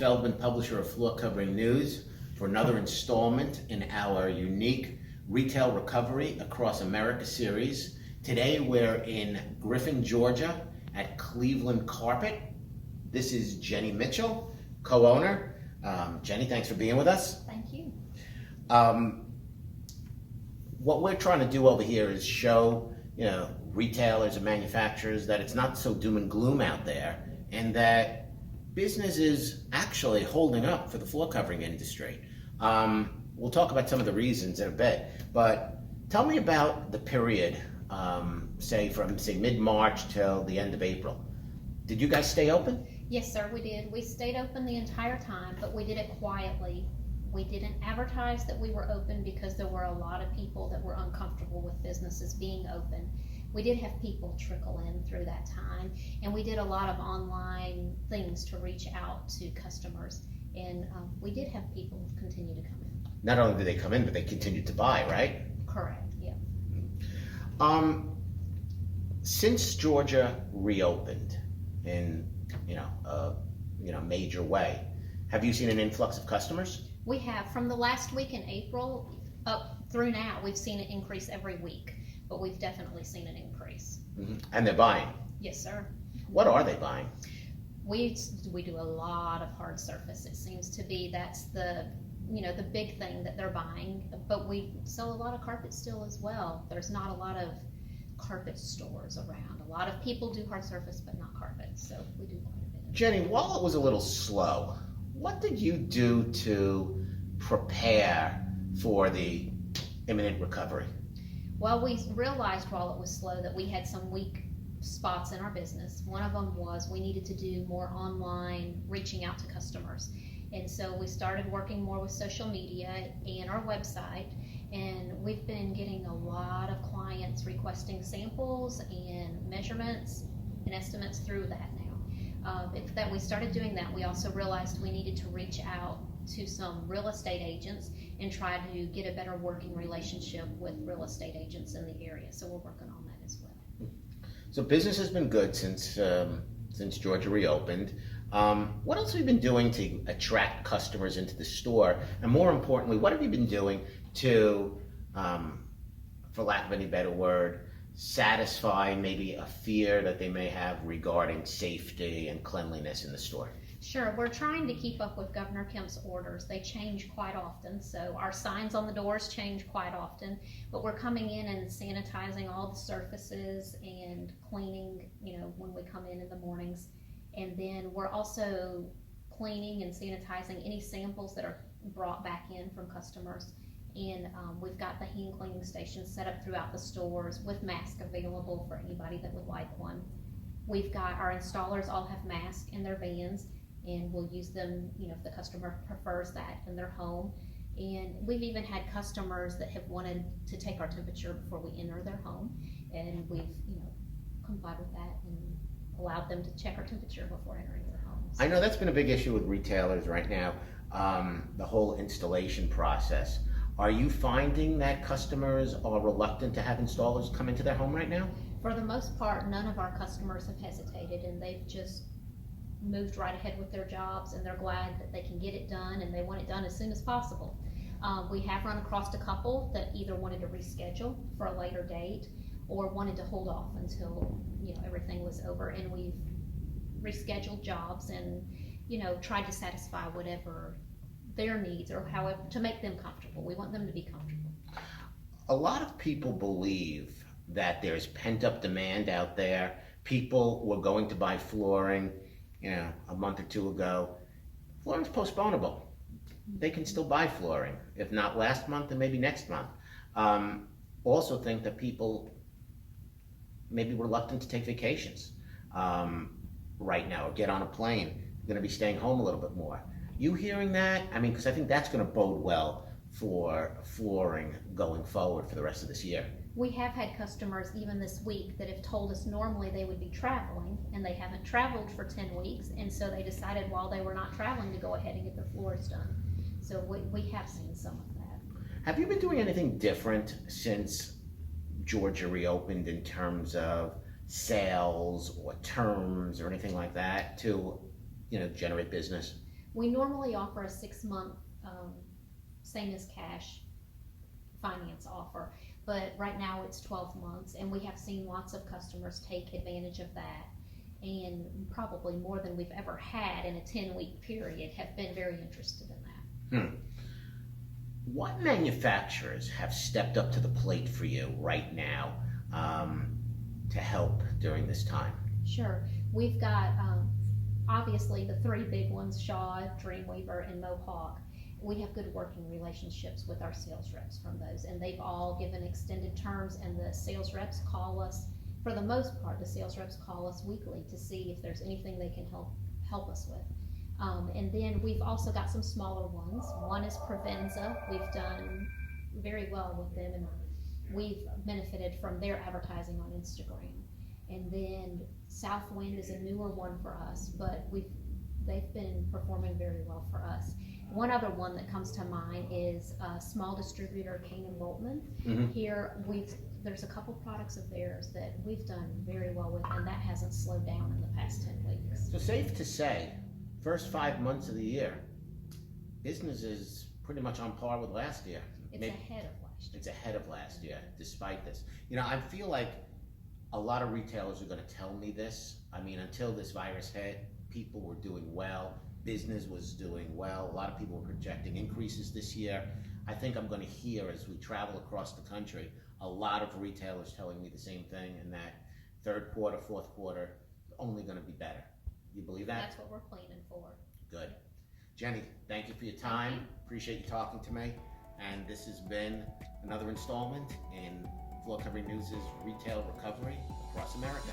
Feldman, publisher of Floor Covering News, for another installment in our unique Retail Recovery Across America series. Today we're in Griffin, Georgia at Cleveland Carpet. This is Jenny Mitchell, co-owner. Jenny, thanks for being with us. Thank you. What we're trying to do over here is show, retailers and manufacturers that it's not so doom and gloom out there, and that business is actually holding up for the floor covering industry. We'll talk about some of the reasons in a bit, but tell me about the period, from mid-March till the end of April. Did you guys stay open? Yes, sir, we did. We stayed open the entire time, but we did it quietly. We didn't advertise that we were open because there were a lot of people that were uncomfortable with businesses being open. We did have people trickle in through that time, and we did a lot of online things to reach out to customers, and we did have people continue to come in. Not only did they come in, but they continued to buy, right? Correct, yeah. Since Georgia reopened in a major way, have you seen an influx of customers? We have. From the last week in April up through now, we've seen an increase every week, but we've definitely seen an increase. Mm-hmm. And they're buying? Yes, sir. What are they buying? We do a lot of hard surface. It seems to be that's the big thing that they're buying, but we sell a lot of carpet still as well. There's not a lot of carpet stores around. A lot of people do hard surface, but not carpet, so we do quite a bit. Jenny, while it was a little slow, what did you do to prepare for the imminent recovery? Well, we realized while it was slow that we had some weak spots in our business. One of them was we needed to do more online reaching out to customers. And so we started working more with social media and our website, and we've been getting a lot of clients requesting samples and measurements and estimates through that now. We started doing that, we also realized we needed to reach out to some real estate agents and try to get a better working relationship with real estate agents in the area. So we're working on that as well. So business has been good since Georgia reopened. What else have you been doing to attract customers into the store? And more importantly, what have you been doing to, for lack of any better word, satisfy maybe a fear that they may have regarding safety and cleanliness in the store? Sure, we're trying to keep up with Governor Kemp's orders. They change quite often, so our signs on the doors change quite often, but we're coming in and sanitizing all the surfaces and cleaning, when we come in the mornings. And then we're also cleaning and sanitizing any samples that are brought back in from customers. And we've got the hand cleaning stations set up throughout the stores with masks available for anybody that would like one. We've got our installers all have masks in their vans, and we'll use them, if the customer prefers that in their home. And we've even had customers that have wanted to take our temperature before we enter their home, and we've, complied with that and allowed them to check our temperature before entering their homes. I know that's been a big issue with retailers right now, the whole installation process. Are you finding that customers are reluctant to have installers come into their home right now? For the most part, none of our customers have hesitated, and they've just moved right ahead with their jobs, and they're glad that they can get it done, and they want it done as soon as possible. We have run across a couple that either wanted to reschedule for a later date or wanted to hold off until everything was over, and we've rescheduled jobs and tried to satisfy whatever their needs or however to make them comfortable. We want them to be comfortable. A lot of people believe that there's pent-up demand out there. People were going to buy flooring a month or two ago. Flooring's postponable. They can still buy flooring, if not last month, then maybe next month. Also think that people may be reluctant to take vacations right now or get on a plane. They're going to be staying home a little bit more. You hearing that? Because I think that's going to bode well for flooring going forward for the rest of this year. We have had customers even this week that have told us normally they would be traveling, and they haven't traveled for 10 weeks, and so they decided while they were not traveling to go ahead and get their floors done. So we have seen some of that. Have you been doing anything different since Georgia reopened in terms of sales or terms or anything like that to generate business? We normally offer a 6-month, same as cash finance offer, but right now it's 12 months, and we have seen lots of customers take advantage of that, and probably more than we've ever had in a 10-week period have been very interested in that. What manufacturers have stepped up to the plate for you right now to help during this time? Sure. We've got obviously the three big ones, Shaw, Dreamweaver, and Mohawk. We have good working relationships with our sales reps from those, and they've all given extended terms, and the sales reps call us, for the most part, the sales reps call us weekly to see if there's anything they can help us with. And then we've also got some smaller ones. One is Provenza. We've done very well with them, and we've benefited from their advertising on Instagram. And then Southwind is a newer one for us, but they've been performing very well for us. One other one that comes to mind is a small distributor, Kane and Boltman. Here, there's a couple products of theirs that we've done very well with, and that hasn't slowed down in the past 10 weeks. So safe to say, first 5 months of the year, business is pretty much on par with last year. It's ahead of last year. It's ahead of last year, despite this. You know, I feel like a lot of retailers are going to tell me this. I mean, until this virus hit, people were doing well. Business was doing well. A lot of people were projecting increases this year. I think I'm going to hear, as we travel across the country, a lot of retailers telling me the same thing, and that third quarter, fourth quarter, only going to be better. You believe that? That's what we're planning for. Good. Jenny, thank you for your time. Appreciate you talking to me. And this has been another installment in Floor Covering News' Retail Recovery Across America.